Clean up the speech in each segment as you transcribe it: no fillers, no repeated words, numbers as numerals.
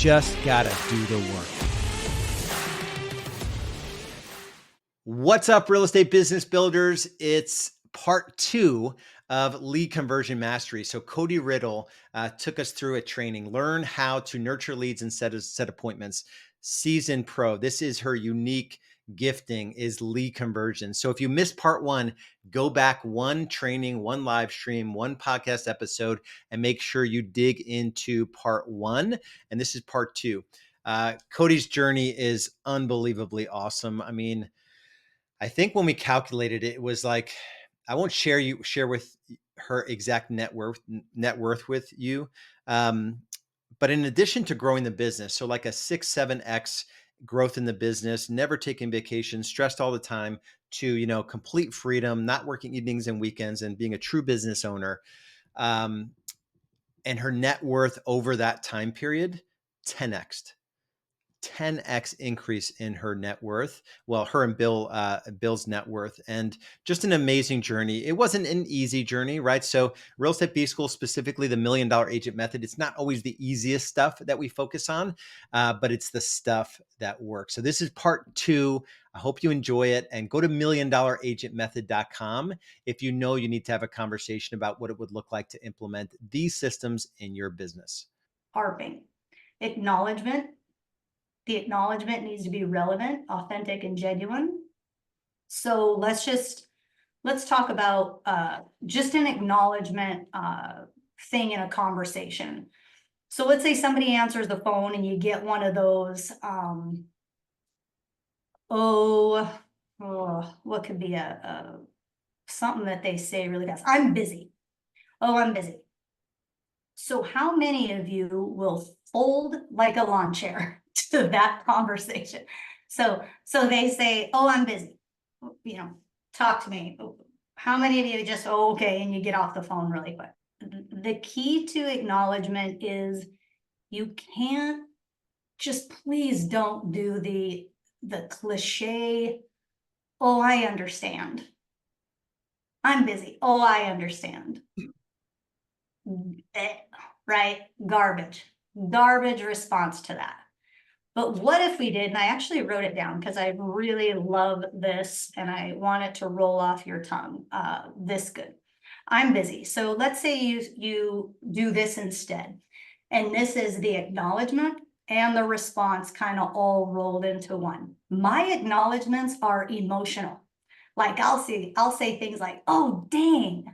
just gotta do the work. What's up, real estate business builders? It's part 2 of lead conversion mastery. So Cody Riddle took us through a training, learn how to nurture leads and set appointments. Seasoned pro. This is her unique gifting, is lead conversion. So if you missed part 1, go back one training, one live stream, one podcast episode, and make sure you dig into part 1. And this is part 2. Cody's journey is unbelievably awesome. I mean, I think when we calculated it, it was like, I won't share with her exact net worth with you. But in addition to growing the business, so like a 6-7x growth in the business, never taking vacations, stressed all the time, to, complete freedom, not working evenings and weekends, and being a true business owner. And her net worth over that time period, 10x. 10x increase in her net worth. Well, her and Bill's net worth, and just an amazing journey. It wasn't an easy journey, right? So real estate B school, specifically the $1 Million Agent Method, it's not always the easiest stuff that we focus on, but it's the stuff that works. So this is part 2. I hope you enjoy it, and go to $1,000,000agentmethod.com if you know you need to have a conversation about what it would look like to implement these systems in your business. Harping, acknowledgement. The acknowledgement needs to be relevant, authentic, and genuine. So let's talk about just an acknowledgement thing in a conversation. So let's say somebody answers the phone and you get one of those, what could be something that they say really fast? I'm busy. Oh, I'm busy. So how many of you will fold like a lawn chair to that conversation? So they say, oh, I'm busy, talk to me. How many of you just, oh, okay, and you get off the phone really quick? The key to acknowledgement is you can't just, please don't do the cliche, oh, I understand. I'm busy. Oh, I understand. Right? Garbage response to that. But what if we did, and I actually wrote it down because I really love this and I want it to roll off your tongue this good. I'm busy. So let's say you do this instead. And this is the acknowledgement and the response kind of all rolled into one. My acknowledgements are emotional. Like I'll say things like, oh, dang.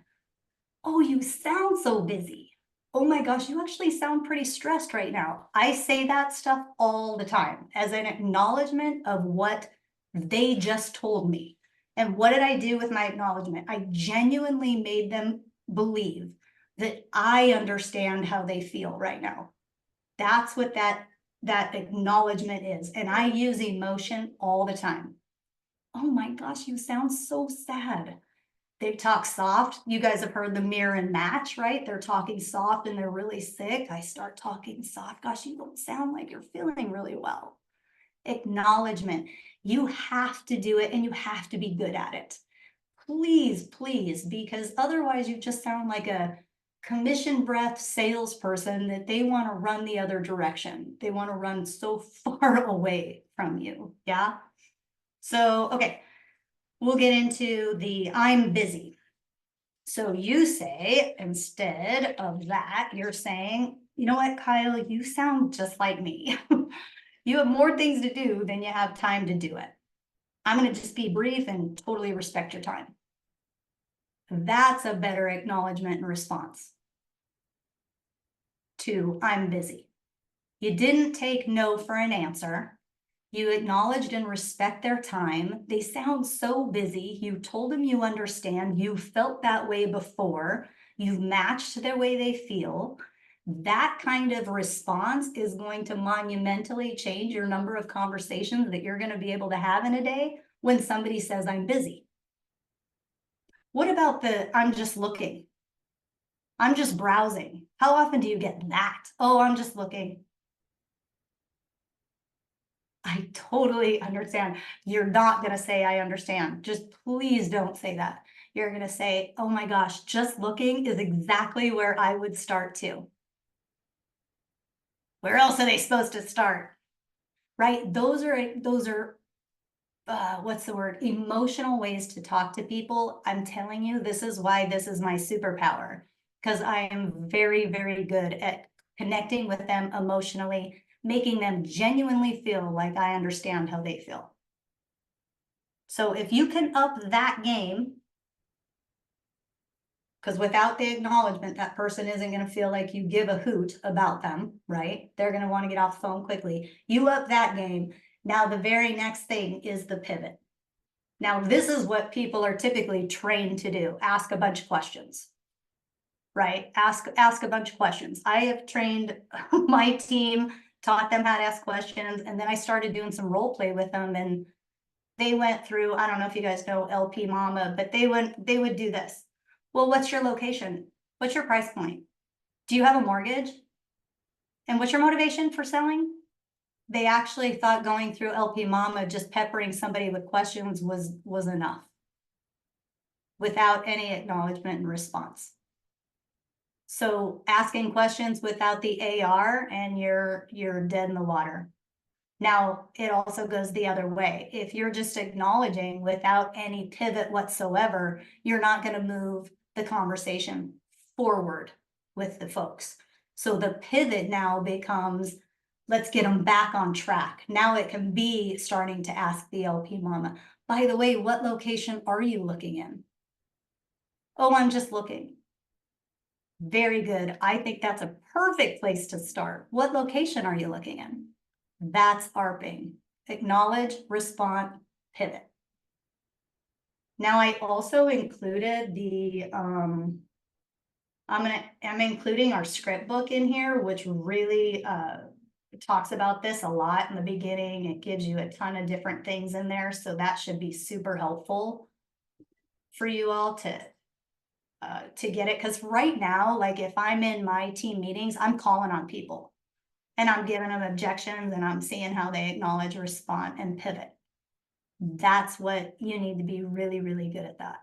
Oh, you sound so busy. Oh my gosh, you actually sound pretty stressed right now. I say that stuff all the time as an acknowledgement of what they just told me. And what did I do with my acknowledgement? I genuinely made them believe that I understand how they feel right now. That's what that acknowledgement is. And I use emotion all the time. Oh my gosh, you sound so sad. They talk soft. You guys have heard the mirror and match, right? They're talking soft and they're really sick. I start talking soft. Gosh, you don't sound like you're feeling really well. Acknowledgement. You have to do it and you have to be good at it. Please, please, because otherwise you just sound like a commission breath salesperson that they want to run the other direction. They want to run so far away from you. Yeah. So, okay. We'll get into the I'm busy. So you say, instead of that, you're saying, you know what, Kyle, you sound just like me. You have more things to do than you have time to do it. I'm going to just be brief and totally respect your time. That's a better acknowledgement and response to I'm busy. You didn't take no for an answer. You acknowledged and respect their time. They sound so busy. You told them you understand. You felt that way before. You've matched their way they feel. That kind of response is going to monumentally change your number of conversations that you're going to be able to have in a day when somebody says, I'm busy. What about the I'm just looking? I'm just browsing. How often do you get that? Oh, I'm just looking. I totally understand. You're not going to say, I understand. Just please don't say that. You're going to say, oh my gosh, just looking is exactly where I would start too. Where else are they supposed to start? Right? Those are what's the word? Emotional ways to talk to people. I'm telling you, this is why this is my superpower, because I am very, very good at connecting with them emotionally, making them genuinely feel like I understand how they feel. So if you can up that game, because without the acknowledgement, that person isn't going to feel like you give a hoot about them, right? They're going to want to get off the phone quickly. You up that game. Now, the very next thing is the pivot. Now, this is what people are typically trained to do. Ask a bunch of questions, right? Ask a bunch of questions. I have trained my team, taught them how to ask questions, and then I started doing some role play with them, and they went through, I don't know if you guys know LP Mama, but they would do this. Well, what's your location? What's your price point? Do you have a mortgage? And what's your motivation for selling? They actually thought going through LP Mama, just peppering somebody with questions was enough, without any acknowledgement and response. So asking questions without the AR, and you're dead in the water. Now, it also goes the other way. If you're just acknowledging without any pivot whatsoever, you're not going to move the conversation forward with the folks. So the pivot now becomes, let's get them back on track. Now it can be starting to ask the LP Mama, by the way, what location are you looking in? Oh, I'm just looking. Very good. I think that's a perfect place to start. What location are you looking in? That's ARPing. Acknowledge, respond, pivot. Now I also included the, I'm including our script book in here, which really talks about this a lot in the beginning. It gives you a ton of different things in there. So that should be super helpful for you all to get it. Because right now, like if I'm in my team meetings, I'm calling on people and I'm giving them objections and I'm seeing how they acknowledge, respond, and pivot. That's what you need to be really, really good at that.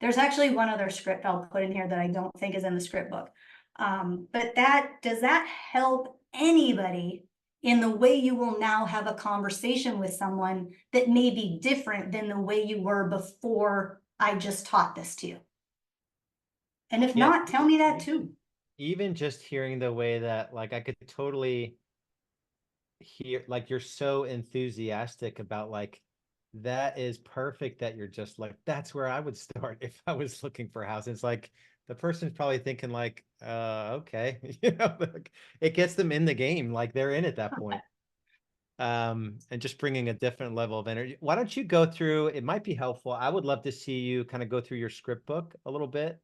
There's actually one other script I'll put in here that I don't think is in the script book. But does that help anybody in the way you will now have a conversation with someone that may be different than the way you were before I just taught this to you? And if Yeah, not, tell me that too. even just hearing the way that, like, I could totally hear, like, you're so enthusiastic about, like, that is perfect, that you're just like, that's where I would start if I was looking for a house. It's like the person's probably thinking like, okay, like, it gets them in the game, like they're in at that point. And just bringing a different level of energy. Why don't you go through, it might be helpful. I would love to see you kind of go through your script book a little bit.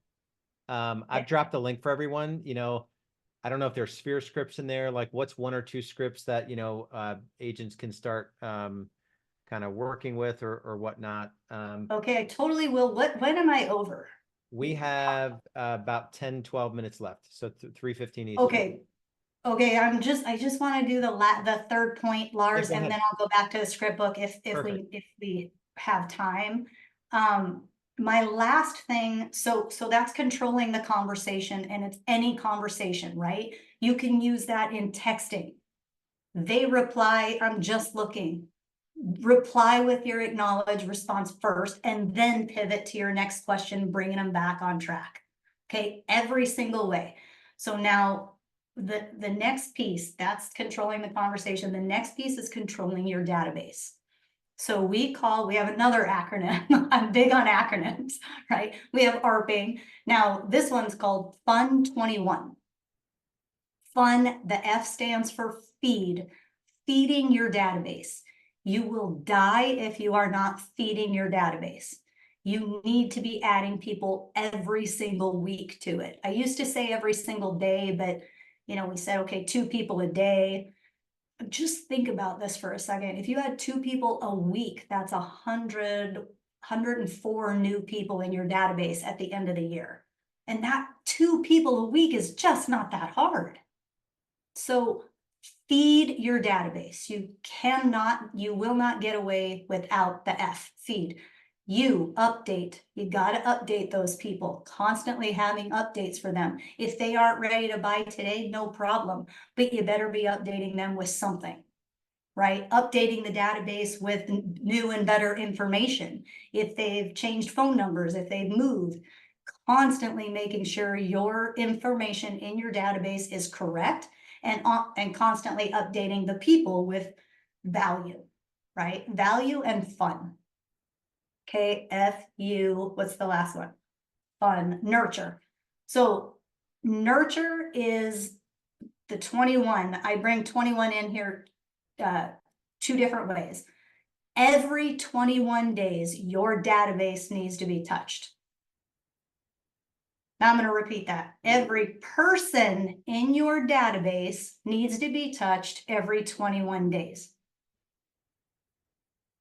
I've dropped a link for everyone, I don't know if there's sphere scripts in there, like what's one or two scripts that, agents can start, kind of working with or whatnot. Okay, I totally will. When am I over? We have about 10, 12 minutes left. So 3:15 Eastern. Okay. Okay, I just want to do the third point, Yeah, Lars, go and ahead. then I'll go back to the script book if Perfect. we have time. My last thing, so that's controlling the conversation, and it's any conversation, right? You can use that in texting. They reply, I'm just looking. Reply with your acknowledge response first, and then pivot to your next question, bringing them back on track. Okay, every single way. So now the next piece, that's controlling the conversation. The next piece is controlling your database. So we have another acronym. I'm big on acronyms, right? We have ARPing. Now this one's called Fun 21. Fun, the F stands for feed, feeding your database. You will die if you are not feeding your database. You need to be adding people every single week to it. I used to say every single day, but we said, okay, 2 people a day. Just think about this for a second. If you had 2 people a week, that's 104 new people in your database at the end of the year. And that 2 people a week is just not that hard. So feed your database. You will not get away without the F, feed. You update. You got to update those people, constantly having updates for them. If they aren't ready to buy today, no problem, but you better be updating them with something, right? Updating the database with new and better information. If they've changed phone numbers, if they've moved, constantly making sure your information in your database is correct, and constantly updating the people with value, right? Value and fun. KFU, what's the last one? Fun, nurture. So nurture is the 21. I bring 21 in here two different ways. Every 21 days, your database needs to be touched. Now I'm going to repeat that. Every person in your database needs to be touched every 21 days.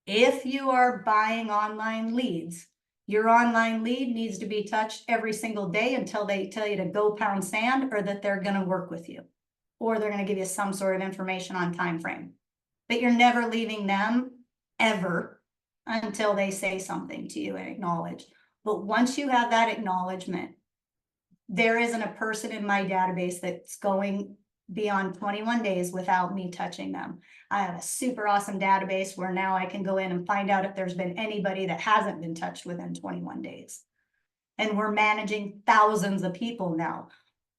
If you are buying online leads, your online lead needs to be touched every single day until they tell you to go pound sand, or that they're going to work with you, or they're going to give you some sort of information on time frame. But you're never leaving them ever until they say something to you and acknowledge. But once you have that acknowledgement, there isn't a person in my database that's going beyond 21 days without me touching them. I have a super awesome database where now I can go in and find out if there's been anybody that hasn't been touched within 21 days. And we're managing thousands of people now.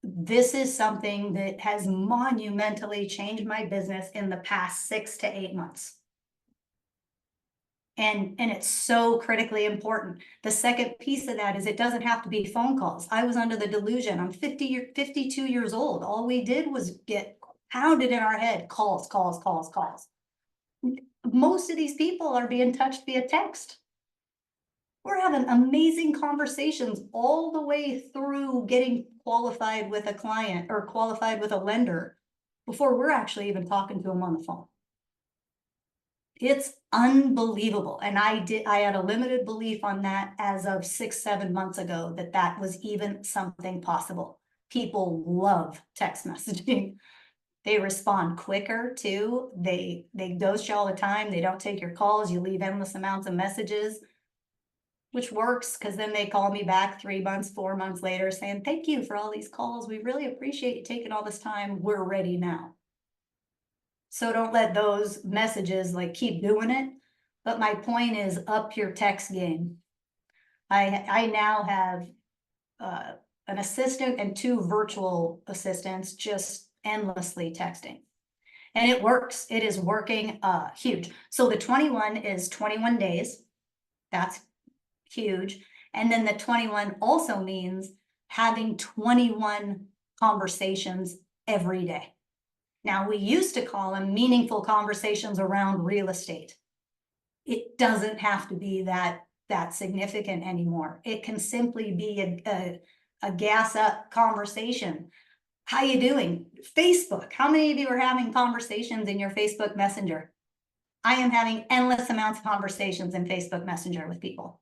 This is something that has monumentally changed my business in the past 6 to 8 months. And it's so critically important. The second piece of that is it doesn't have to be phone calls. I was under the delusion. I'm 52 years old. All we did was get pounded in our head, calls. Most of these people are being touched via text. We're having amazing conversations all the way through getting qualified with a client or qualified with a lender before we're actually even talking to them on the phone. It's unbelievable. And I had a limited belief on that as of 6-7 months ago, that was even something possible. People love text messaging. They respond quicker too. They ghost you all the time. They don't take your calls. You leave endless amounts of messages, which works, because then they call me back 3 months, 4 months later saying, thank you for all these calls. We really appreciate you taking all this time. We're ready now. So don't let those messages like keep doing it. But my point is, up your text game. I now have an assistant and 2 virtual assistants just endlessly texting. And it works. It is working huge. So the 21 is 21 days. That's huge. And then the 21 also means having 21 conversations every day. Now, we used to call them meaningful conversations around real estate. It doesn't have to be that significant anymore. It can simply be a gas up conversation. How you doing? Facebook. How many of you are having conversations in your Facebook Messenger? I am having endless amounts of conversations in Facebook Messenger with people.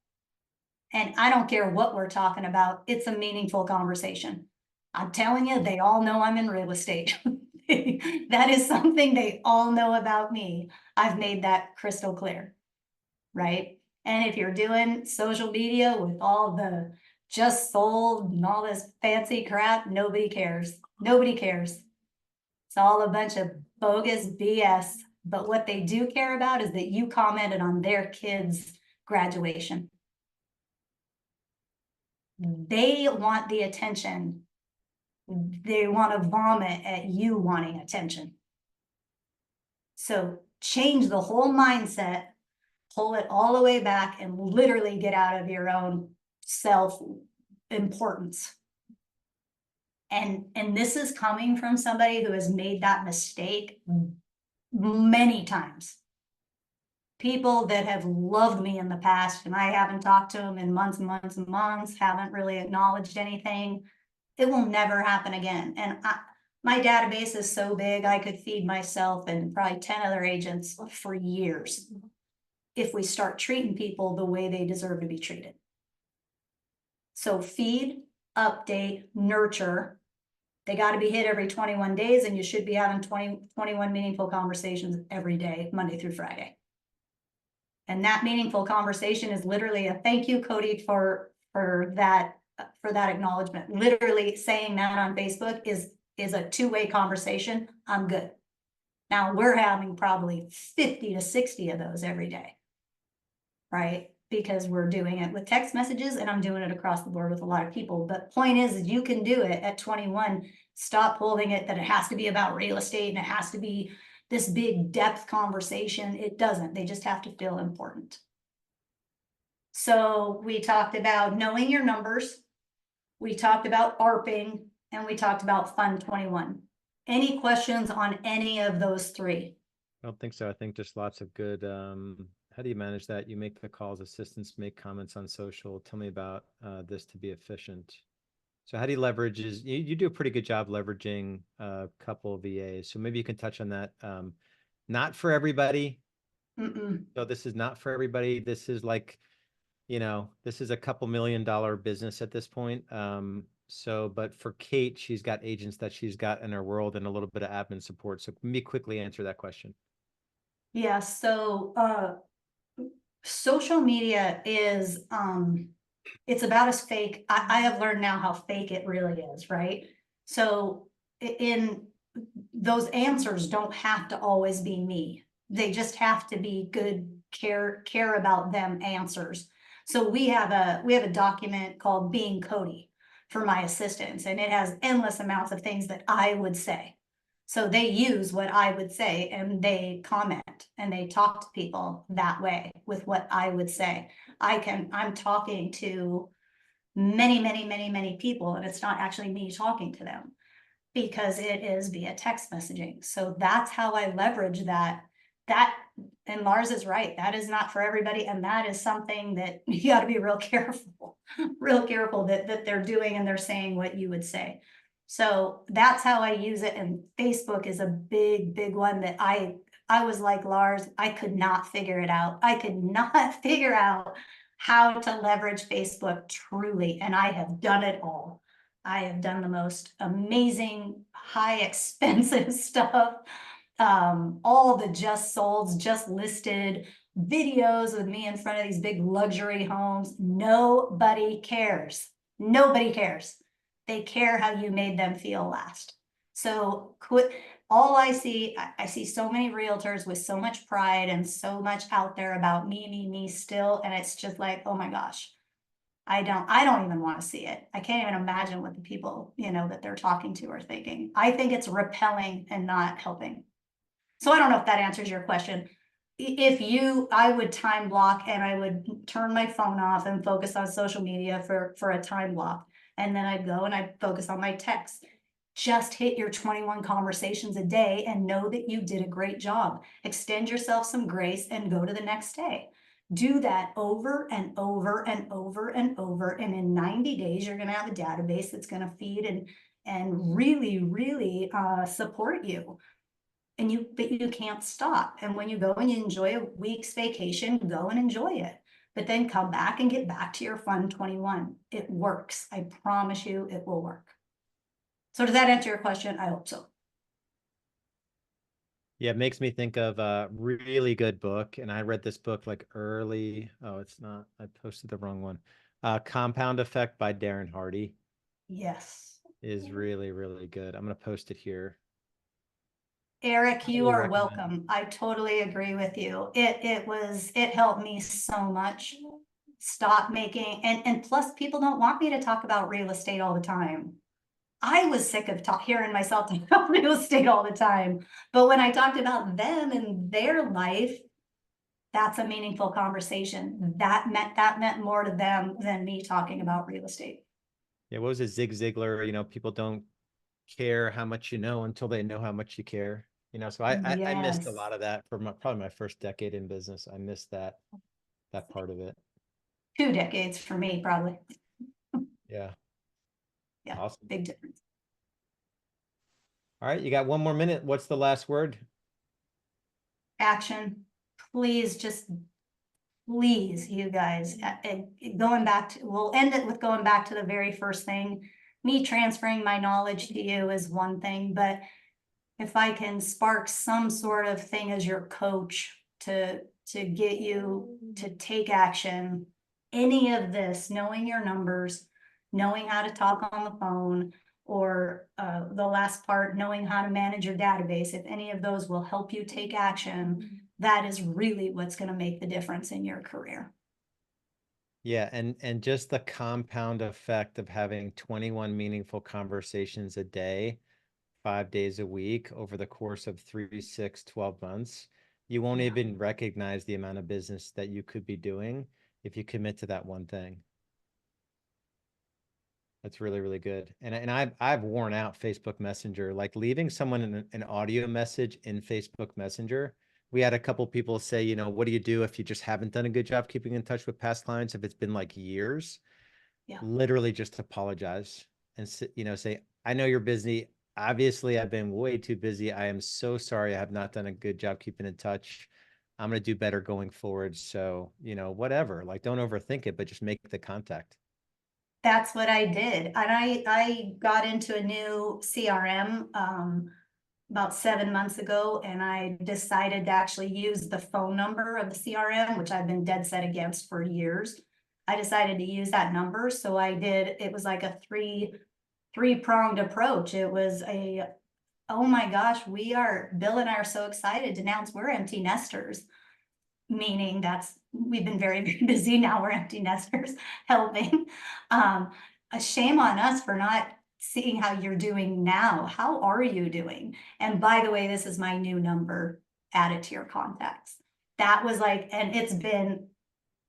And I don't care what we're talking about. It's a meaningful conversation. I'm telling you, they all know I'm in real estate. That is something they all know about me. I've made that crystal clear, right? And if you're doing social media with all the just sold and all this fancy crap, nobody cares. Nobody cares. It's all a bunch of bogus BS. But what they do care about is that you commented on their kids' graduation. They want the attention. They want to vomit at you wanting attention. So change the whole mindset, pull it all the way back, and literally get out of your own self-importance. And this is coming from somebody who has made that mistake many times. People that have loved me in the past, and I haven't talked to them in months and months and months, haven't really acknowledged anything. It will never happen again. And my database is so big, I could feed myself and probably 10 other agents for years if we start treating people the way they deserve to be treated. So feed, update, nurture. They got to be hit every 21 days, and you should be having 21 meaningful conversations every day, Monday through Friday. And that meaningful conversation is literally a thank you, Cody, for that acknowledgement. Literally saying that on Facebook is a two-way conversation. I'm good. Now we're having probably 50 to 60 of those every day, right? Because we're doing it with text messages, and I'm doing it across the board with a lot of people. But point is you can do it at 21. Stop holding it that it has to be about real estate and it has to be this big depth conversation. It doesn't. They just have to feel important. So we talked about knowing your numbers. We talked about ARPing, and we talked about Fund 21. Any questions on any of those three? I don't think so. I think just lots of good, how do you manage that? You make the calls, assistants make comments on social. Tell me about this to be efficient. So how do you leverage you do a pretty good job leveraging a couple of VAs. So maybe you can touch on that. Not for everybody. So this is not for everybody. This is like, this is a couple $1 million business at this point. But for Kate, she's got agents that she's got in her world and a little bit of admin support. So let me quickly answer that question. Yeah, so social media is it's about as fake. I have learned now how fake it really is, right? So in those answers don't have to always be me. They just have to be good, care about them answers. So we have a document called Being Cody for my assistants, and it has endless amounts of things that I would say. So they use what I would say and they comment and they talk to people that way with what I would say. I'm talking to many people, and it's not actually me talking to them because it is via text messaging. So that's how I leverage that. And Lars is right. That is not for everybody. And that is something that you got to be real careful that they're doing and they're saying what you would say. So that's how I use it. And Facebook is a big one that I was like Lars, I could not figure it out. I could not figure out how to leverage Facebook truly. And I have done it all. I have done the most amazing, high expensive stuff. All the just solds, just listed videos with me in front of these big luxury homes. Nobody cares. Nobody cares. They care how you made them feel last. So quit. All I see so many realtors with so much pride and so much out there about me still. And it's just like, oh my gosh, I don't even want to see it. I can't even imagine what the people, that they're talking to are thinking. I think it's repelling and not helping. So I don't know if that answers your question. I would time block and I would turn my phone off and focus on social media for a time block. And then I'd go and I'd focus on my texts. Just hit your 21 conversations a day and know that you did a great job. Extend yourself some grace and go to the next day. Do that over and over and over and over. And in 90 days, you're going to have a database that's going to feed and really support you. But you can't stop. And when you go and you enjoy a week's vacation, go and enjoy it. But then come back and get back to your Fund 21. It works. I promise you it will work. So does that answer your question? I hope so. Yeah, it makes me think of a really good book. And I read this book like early. Oh, it's not. I posted the wrong one. Compound Effect by Darren Hardy. Yes. Is really good. I'm going to post it here. Eric, you are welcome. I totally agree with you. It helped me so much. Stop making, and plus people don't want me to talk about real estate all the time. I was sick of hearing myself talk about real estate all the time. But when I talked about them and their life, that's a meaningful conversation. That meant more to them than me talking about real estate. Yeah, what was it? Zig Ziglar, people don't care how much you know until they know how much you care. So I missed a lot of that for probably my first decade in business. I missed that part of it. 2 decades for me, probably. Yeah. Yeah. Awesome. Big difference. All right. You got 1 more minute. What's the last word? Action. Please, you guys, we'll end it with going back to the very first thing. Me transferring my knowledge to you is one thing, but if I can spark some sort of thing as your coach to to get you to take action. Any of this, knowing your numbers, knowing how to talk on the phone, or the last part, knowing how to manage your database, if any of those will help you take action, that is really what's going to make the difference in your career. Yeah, and just the compound effect of having 21 meaningful conversations a day, 5 days a week over the course of 3, 6, 12 months, you won't Yeah. even recognize the amount of business that you could be doing if you commit to that one thing. That's really, really good. And I've worn out Facebook Messenger, like leaving someone an audio message in Facebook Messenger. We had a couple people say, you know, what do you do if you just haven't done a good job keeping in touch with past clients, if it's been like years? Yeah. Literally just apologize and you know, say, I know you're busy. Obviously, I've been way too busy. I am so sorry. I have not done a good job keeping in touch. I'm going to do better going forward. So, you know, whatever, like don't overthink it, but just make the contact. That's what I did. And I got into a new CRM about 7 months ago, and I decided to actually use the phone number of the CRM, which I've been dead set against for years. I decided to use that number. So I did, it was like a three-pronged approach. It was a, oh my gosh, Bill and I are so excited to announce we're empty nesters, meaning we've been very, very busy. Now we're empty nesters helping. A shame on us for not seeing how you're doing now. How are you doing? And by the way, this is my new number, add it to your contacts. That was like, and it's been,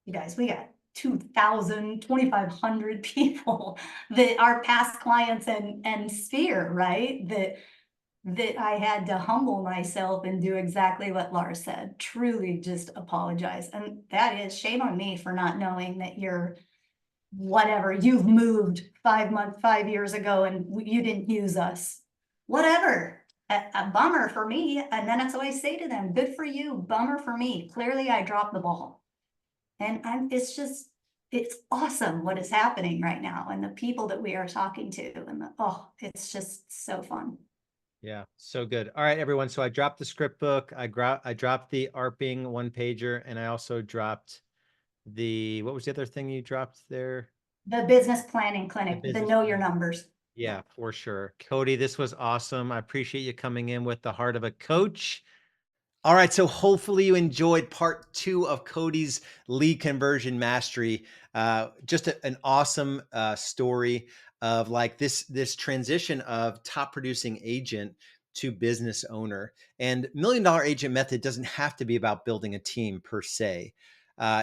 you guys, we got 2,000, 2,500 people that are past clients and sphere, right? That I had to humble myself and do exactly what Lars said, truly just apologize. And that is shame on me for not knowing that you're whatever, you've moved 5 years ago and you didn't use us. Whatever, a bummer for me. And then that's what I say to them, good for you, bummer for me. Clearly I dropped the ball. And it's awesome what is happening right now and the people that we are talking to, and it's just so fun. Yeah, so good. All right, everyone. So I dropped the script book. I dropped the ARPing one pager, and I also dropped what was the other thing you dropped there? The business planning clinic, the business know your plan. numbers. Yeah, for sure. Cody, this was awesome. I appreciate you coming in with the heart of a coach. All right, so hopefully you enjoyed part 2 of Cody's lead conversion mastery. Just an awesome story of like this transition of top producing agent to business owner. And $1 Million Agent Method doesn't have to be about building a team per se.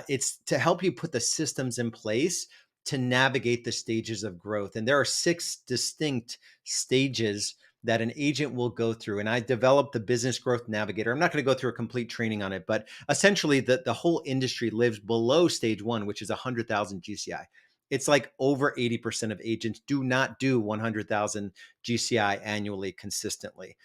It's to help you put the systems in place to navigate the stages of growth. And there are 6 distinct stages that an agent will go through. And I developed the Business Growth Navigator. I'm not going to go through a complete training on it, but essentially the whole industry lives below stage 1, which is 100,000 GCI. It's like over 80% of agents do not do 100,000 GCI annually consistently.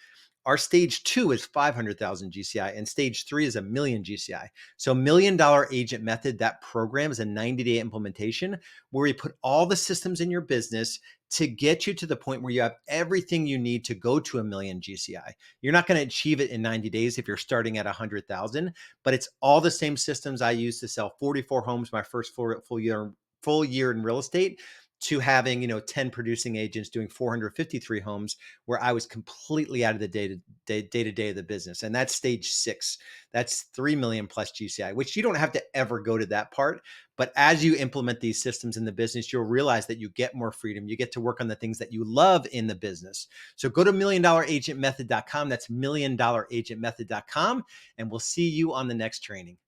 Our stage 2 is 500,000 GCI and stage 3 is 1 million GCI. So $1 Million Agent Method, that program is a 90-day implementation where we put all the systems in your business to get you to the point where you have everything you need to go to 1 million GCI. You're not going to achieve it in 90 days if you're starting at 100,000, but it's all the same systems I used to sell 44 homes my first full year in real estate, to having 10 producing agents doing 453 homes where I was completely out of the day-to-day of the business. And that's stage 6. That's 3 million plus GCI, which you don't have to ever go to that part. But as you implement these systems in the business, you'll realize that you get more freedom. You get to work on the things that you love in the business. So go to $1,000,000agentmethod.com. That's $1,000,000agentmethod.com. And we'll see you on the next training.